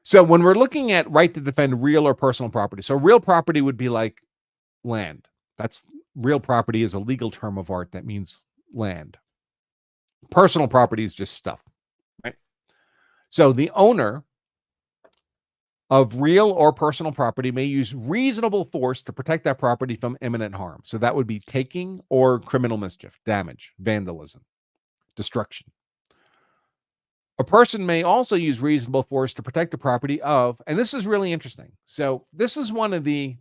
So when we're looking at right to defend real or personal property, so real property would be like land. That's real property is a legal term of art that means land. Personal property is just stuff, right? So the owner of real or personal property may use reasonable force to protect that property from imminent harm. So that would be taking or criminal mischief, damage, vandalism, destruction. A person may also use reasonable force to protect the property of, and this is really interesting. So this is one of the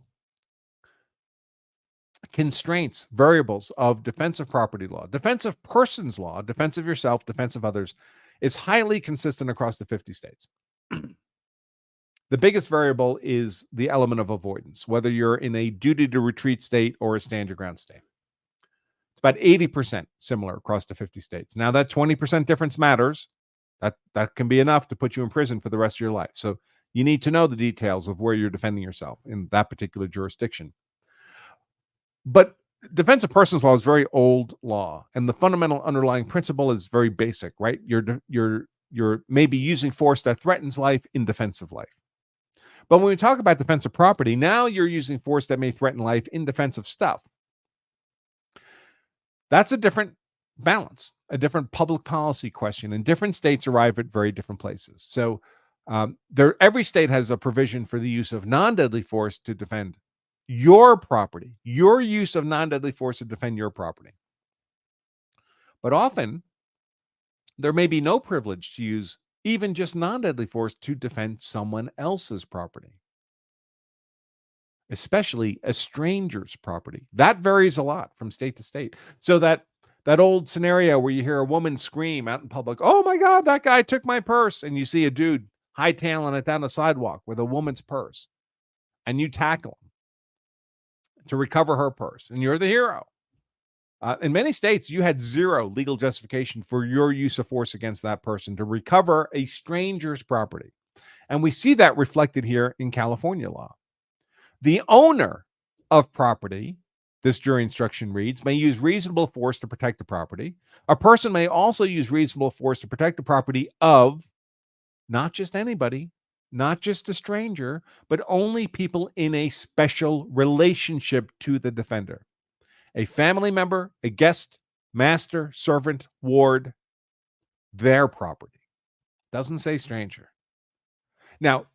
constraints, variables of defensive property law. Defensive persons law, defense of yourself, defense of others, is highly consistent across the 50 states. The biggest variable is the element of avoidance, whether you're in a duty to retreat state or a stand your ground state. It's about 80% similar across the 50 states. Now that 20% difference matters. That can be enough to put you in prison for the rest of your life. So you need to know the details of where you're defending yourself in that particular jurisdiction. But defense of persons law is very old law, and the fundamental underlying principle is very basic, right? You're maybe using force that threatens life in defense of life. But when we talk about defense of property, now you're using force that may threaten life in defense of stuff. That's a different balance, a different public policy question, and different states arrive at very different places. So every state has a provision for the use of non-deadly force to defend your property, your use of non-deadly force to defend your property. But often, there may be no privilege to use even just non-deadly force to defend someone else's property, especially a stranger's property. That varies a lot from state to state. So that old scenario where you hear a woman scream out in public, "Oh my God, that guy took my purse," and you see a dude hightailing it down the sidewalk with a woman's purse, and you tackle him to recover her purse, and you're the hero. In many states, you had zero legal justification for your use of force against that person to recover a stranger's property. And we see that reflected here in California law. The owner of property, this jury instruction reads, may use reasonable force to protect the property. A person may also use reasonable force to protect the property of not just anybody, not just a stranger, but only people in a special relationship to the defender. A family member, a guest, master, servant, ward, their property. Doesn't say stranger. Now,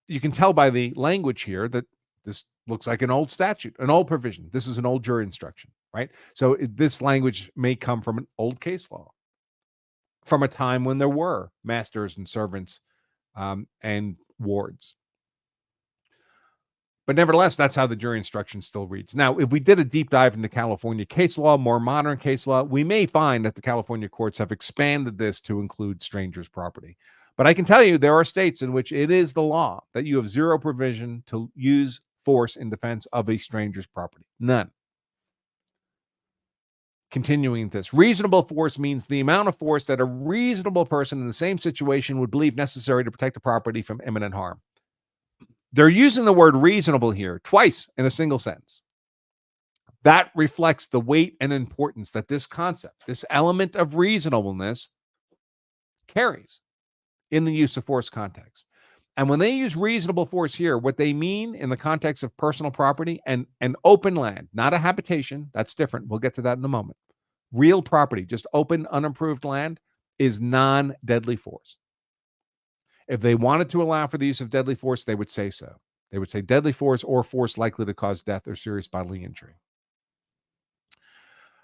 you can tell by the language here that this looks like an old statute, an old provision. This is an old jury instruction, right? So this language may come from an old case law, from a time when there were masters and servants and wards. But nevertheless, that's how the jury instruction still reads. Now, if we did a deep dive into California case law, more modern case law, we may find that the California courts have expanded this to include strangers' property. But I can tell you there are states in which it is the law that you have zero provision to use force in defense of a stranger's property. None. Continuing this, reasonable force means the amount of force that a reasonable person in the same situation would believe necessary to protect the property from imminent harm. They're using the word reasonable here twice in a single sentence. That reflects the weight and importance that this concept, this element of reasonableness, carries in the use of force context. And when they use reasonable force here, what they mean in the context of personal property and open land, not a habitation, that's different. We'll get to that in a moment. Real property, just open, unimproved land, is non-deadly force. If they wanted to allow for the use of deadly force, they would say so. They would say deadly force or force likely to cause death or serious bodily injury.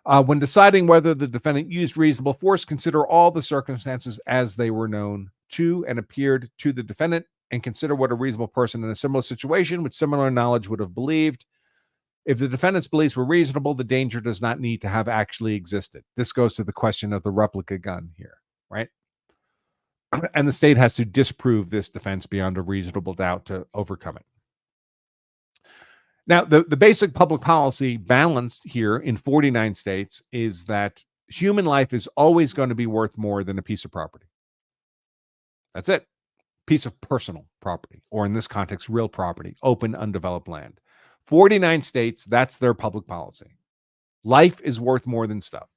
When deciding whether the defendant used reasonable force, consider all the circumstances as they were known to and appeared to the defendant, and consider what a reasonable person in a similar situation with similar knowledge would have believed. If the defendant's beliefs were reasonable, the danger does not need to have actually existed. This goes to the question of the replica gun here, right? And the state has to disprove this defense beyond a reasonable doubt to overcome it. Now, the basic public policy balance here in 49 states is that human life is always going to be worth more than a piece of property. That's it. Piece of personal property, or in this context, real property, open, undeveloped land. 49 states, that's their public policy. Life is worth more than stuff.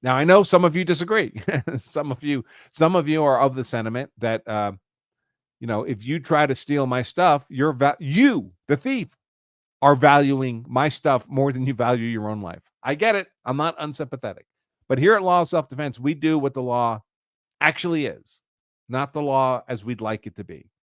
Now, I know some of you disagree. Some of you are of the sentiment that if you try to steal my stuff, you, the thief, are valuing my stuff more than you value your own life. I get it. I'm not unsympathetic. But here at Law of Self-Defense, we do what the law actually is, not the law as we'd like it to be.